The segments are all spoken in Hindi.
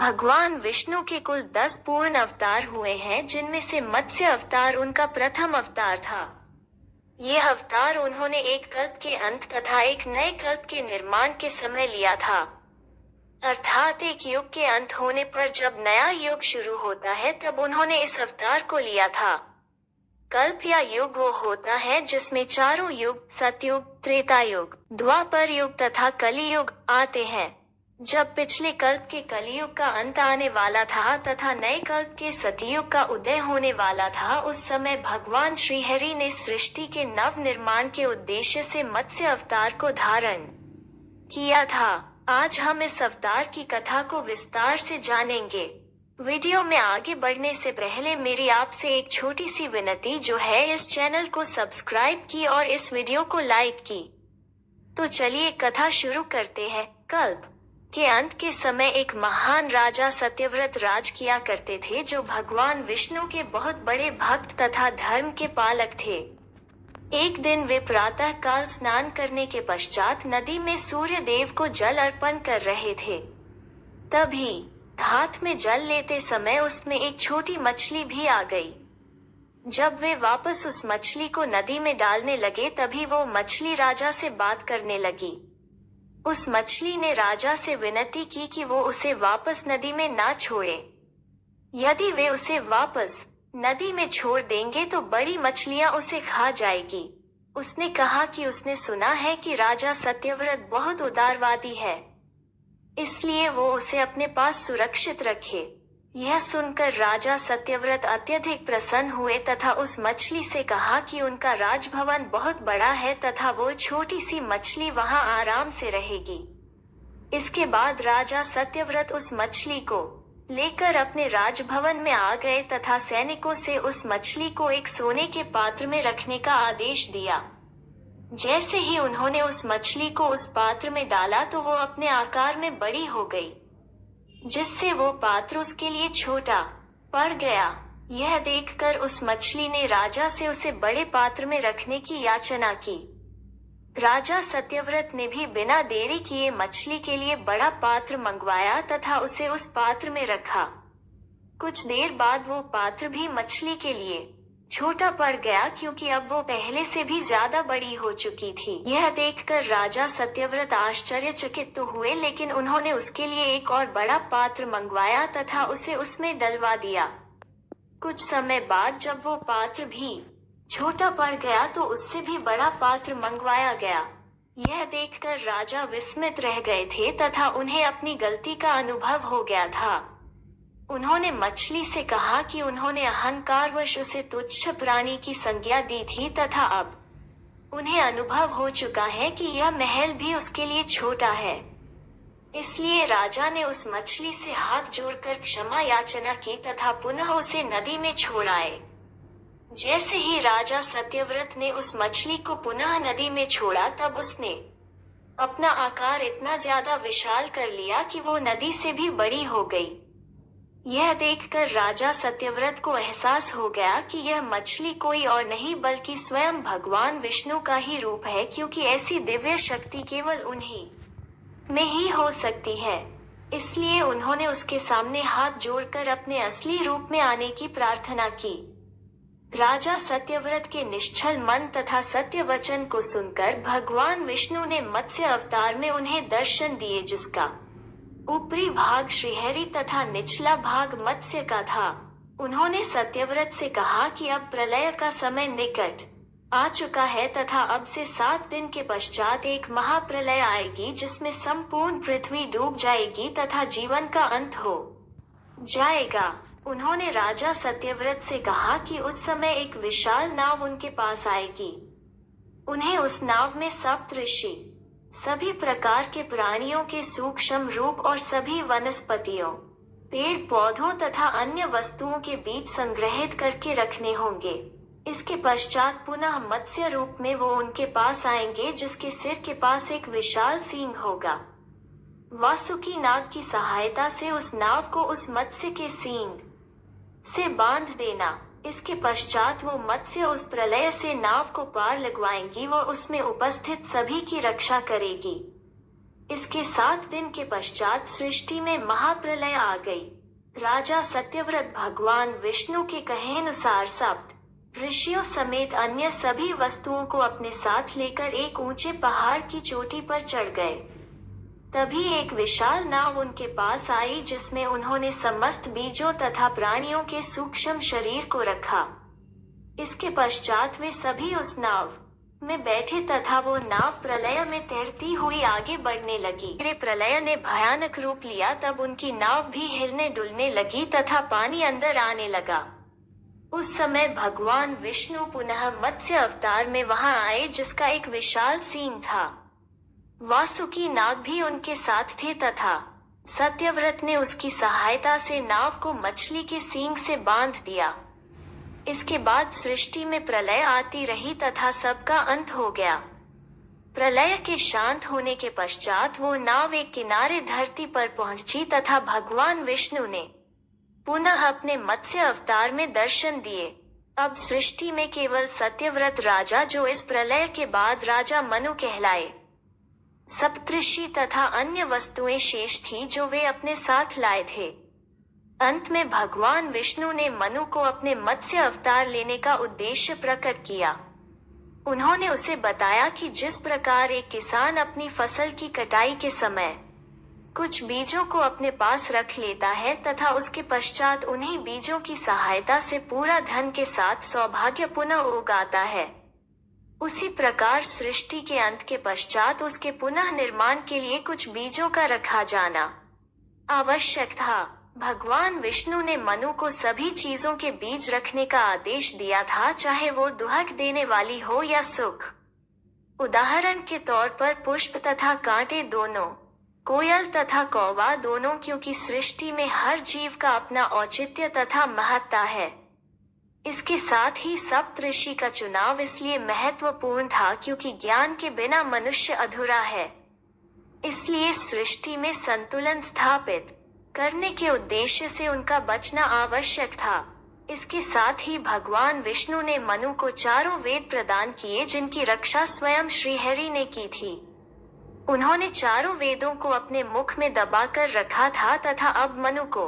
भगवान विष्णु के कुल 10 पूर्ण अवतार हुए हैं, जिनमें से मत्स्य अवतार उनका प्रथम अवतार था। ये अवतार उन्होंने एक कल्प के अंत तथा एक नए कल्प के निर्माण के समय लिया था। अर्थात एक युग के अंत होने पर जब नया युग शुरू होता है तब उन्होंने इस अवतार को लिया था। कल्प या युग वो होता है जिसमें चारों युग सतयुग, त्रेता युग, द्वापर युग तथा कलियुग आते हैं। जब पिछले कल्प के कलियुग का अंत आने वाला था तथा नए कल्प के सतयुग का उदय होने वाला था, उस समय भगवान श्रीहरि ने सृष्टि के नव निर्माण के उद्देश्य से मत्स्य अवतार को धारण किया था। आज हम इस अवतार की कथा को विस्तार से जानेंगे। वीडियो में आगे बढ़ने से पहले मेरी आपसे एक छोटी सी विनती जो है इस चैनल को सब्सक्राइब की और इस वीडियो को लाइक की। तो चलिए कथा शुरू करते हैं। कल्प के अंत के समय एक महान राजा सत्यव्रत राज किया करते थे, जो भगवान विष्णु के बहुत बड़े भक्त तथा धर्म के पालक थे। एक दिन वे प्रातः काल स्नान करने के पश्चात नदी में सूर्य देव को जल अर्पण कर रहे थे। तभी हाथ में जल लेते समय उसमें एक छोटी मछली भी आ गई। जब वे वापस उस मछली को नदी में डालने लगे तभी वो मछली राजा से बात करने लगी। उस मछली ने राजा से विनती की कि वो उसे वापस नदी में ना छोड़े। यदि वे उसे वापस नदी में छोड़ देंगे तो बड़ी मछलियां उसे खा जाएगी। उसने कहा कि उसने सुना है कि राजा सत्यव्रत बहुत उदारवादी है, इसलिए वो उसे अपने पास सुरक्षित रखे। यह सुनकर राजा सत्यव्रत अत्यधिक प्रसन्न हुए तथा उस मछली से कहा कि उनका राजभवन बहुत बड़ा है तथा वो छोटी सी मछली वहां आराम से रहेगी। इसके बाद राजा सत्यव्रत उस मछली को लेकर अपने राजभवन में आ गए तथा सैनिकों से उस मछली को एक सोने के पात्र में रखने का आदेश दिया। जैसे ही उन्होंने उस मछली को उस पात्र में डाला तो वो अपने आकार में बड़ी हो गई, जिससे वो पात्र उसके लिए छोटा पड़ गया। यह देखकर उस मछली ने राजा से उसे बड़े पात्र में रखने की याचना की। राजा सत्यव्रत ने भी बिना देरी किए मछली के लिए बड़ा पात्र मंगवाया तथा उसे उस पात्र में रखा। कुछ देर बाद वो पात्र भी मछली के लिए छोटा पड़ गया, क्योंकि अब वो पहले से भी ज्यादा बड़ी हो चुकी थी। यह देखकर राजा सत्यव्रत आश्चर्यचकित तो हुए, लेकिन उन्होंने उसके लिए एक और बड़ा पात्र मंगवाया तथा उसे उसमें डलवा दिया। कुछ समय बाद जब वो पात्र भी छोटा पड़ गया तो उससे भी बड़ा पात्र मंगवाया गया। यह देखकर राजा विस्मित रह गए थे तथा उन्हें अपनी गलती का अनुभव हो गया था। उन्होंने मछली से कहा कि उन्होंने अहंकारवश उसे तुच्छ प्राणी की संज्ञा दी थी तथा अब उन्हें अनुभव हो चुका है कि यह महल भी उसके लिए छोटा है। इसलिए राजा ने उस मछली से हाथ जोड़कर क्षमा याचना की तथा पुनः उसे नदी में छोड़ आए। जैसे ही राजा सत्यव्रत ने उस मछली को पुनः नदी में छोड़ा तब उसने अपना आकार इतना ज्यादा विशाल कर लिया कि वो नदी से भी बड़ी हो गई। यह देखकर राजा सत्यव्रत को एहसास हो गया कि यह मछली कोई और नहीं बल्कि स्वयं भगवान विष्णु का ही रूप है, क्योंकि ऐसी दिव्य शक्ति केवल उन्हीं में ही हो सकती है। इसलिए उन्होंने उसके सामने हाथ जोड़कर अपने असली रूप में आने की प्रार्थना की। राजा सत्यव्रत के निश्चल मन तथा सत्य वचन को सुनकर भगवान विष्णु ने मत्स्य अवतार में उन्हें दर्शन दिए, जिसका ऊपरी भाग श्रीहरि तथा निचला भाग मत्स्य का था। उन्होंने सत्यव्रत से कहा कि अब प्रलय का समय निकट आ चुका है तथा अब से 7 दिन के पश्चात एक महाप्रलय आएगी, जिसमें संपूर्ण पृथ्वी डूब जाएगी तथा जीवन का अंत हो जाएगा। उन्होंने राजा सत्यव्रत से कहा कि उस समय एक विशाल नाव उनके पास आएगी। उन्हें उस नाव में सप्तऋषि, सभी प्रकार के प्राणियों के सूक्ष्म रूप और सभी वनस्पतियों, पेड़ पौधों तथा अन्य वस्तुओं के बीच संग्रहित करके रखने होंगे। इसके पश्चात पुनः मत्स्य रूप में वो उनके पास आएंगे, जिसके सिर के पास एक विशाल सींग होगा। वासुकी नाग की सहायता से उस नाव को उस मत्स्य के सींग से बांध देना। इसके पश्चात वो मत्स्य उस प्रलय से नाव को पार लगवाएंगी। वो उसमें उपस्थित सभी की रक्षा करेगी। इसके 7 दिन के पश्चात सृष्टि में महाप्रलय आ गई। राजा सत्यव्रत भगवान विष्णु के कहे अनुसार सप्त ऋषियों समेत अन्य सभी वस्तुओं को अपने साथ लेकर एक ऊंचे पहाड़ की चोटी पर चढ़ गए। तभी एक विशाल नाव उनके पास आई जिसमें उन्होंने समस्त बीजों तथा प्राणियों के सूक्ष्म शरीर को रखा। इसके पश्चात वे सभी उस नाव में बैठे तथा वो नाव प्रलय में तैरती हुई आगे बढ़ने लगी। प्रलय ने भयानक रूप लिया, तब उनकी नाव भी हिलने डुलने लगी तथा पानी अंदर आने लगा। उस समय भगवान विष्णु पुनः मत्स्य अवतार में वहां आए, जिसका एक विशाल सींग था। वासुकी नाग भी उनके साथ थे तथा सत्यव्रत ने उसकी सहायता से नाव को मछली के सींग से बांध दिया। इसके बाद सृष्टि में प्रलय आती रही तथा सबका अंत हो गया। प्रलय के शांत होने के पश्चात वो नाव एक किनारे धरती पर पहुंची तथा भगवान विष्णु ने पुनः अपने मत्स्य अवतार में दर्शन दिए। अब सृष्टि में केवल सत्यव्रत राजा, जो इस प्रलय के बाद राजा मनु कहलाए, सप्तऋषि तथा अन्य वस्तुएं शेष थी जो वे अपने साथ लाए थे। अंत में भगवान विष्णु ने मनु को अपने मत्स्य अवतार लेने का उद्देश्य प्रकट किया। उन्होंने उसे बताया कि जिस प्रकार एक किसान अपनी फसल की कटाई के समय कुछ बीजों को अपने पास रख लेता है तथा उसके पश्चात उन्हीं बीजों की सहायता से पूरा धन के साथ सौभाग्य पुनः उगाता है, उसी प्रकार सृष्टि के अंत के पश्चात उसके पुनः निर्माण के लिए कुछ बीजों का रखा जाना आवश्यक था। भगवान विष्णु ने मनु को सभी चीजों के बीज रखने का आदेश दिया था, चाहे वो दुहक देने वाली हो या सुख। उदाहरण के तौर पर पुष्प तथा कांटे दोनों, कोयल तथा कौवा दोनों, क्योंकि सृष्टि में हर जीव का अपना औचित्य तथा महत्ता है। इसके साथ ही सप्तऋषि का चुनाव इसलिए महत्वपूर्ण था क्योंकि ज्ञान के बिना मनुष्य अधूरा है। इसलिए सृष्टि में संतुलन स्थापित करने के उद्देश्य से उनका बचना आवश्यक था। इसके साथ ही भगवान विष्णु ने मनु को चारों वेद प्रदान किए, जिनकी रक्षा स्वयं श्रीहरि ने की थी। उन्होंने चारों वेदों को अपने मुख में दबाकर रखा था तथा अब मनु को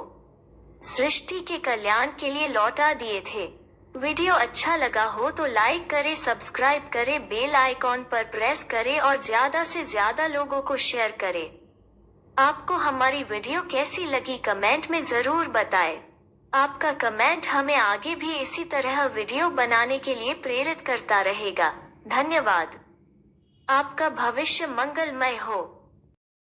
सृष्टि के कल्याण के लिए लौटा दिए थे। वीडियो अच्छा लगा हो तो लाइक करें, सब्सक्राइब करें, बेल आइकॉन पर प्रेस करें और ज्यादा से ज्यादा लोगों को शेयर करें। आपको हमारी वीडियो कैसी लगी कमेंट में जरूर बताएं। आपका कमेंट हमें आगे भी इसी तरह वीडियो बनाने के लिए प्रेरित करता रहेगा। धन्यवाद। आपका भविष्य मंगलमय हो।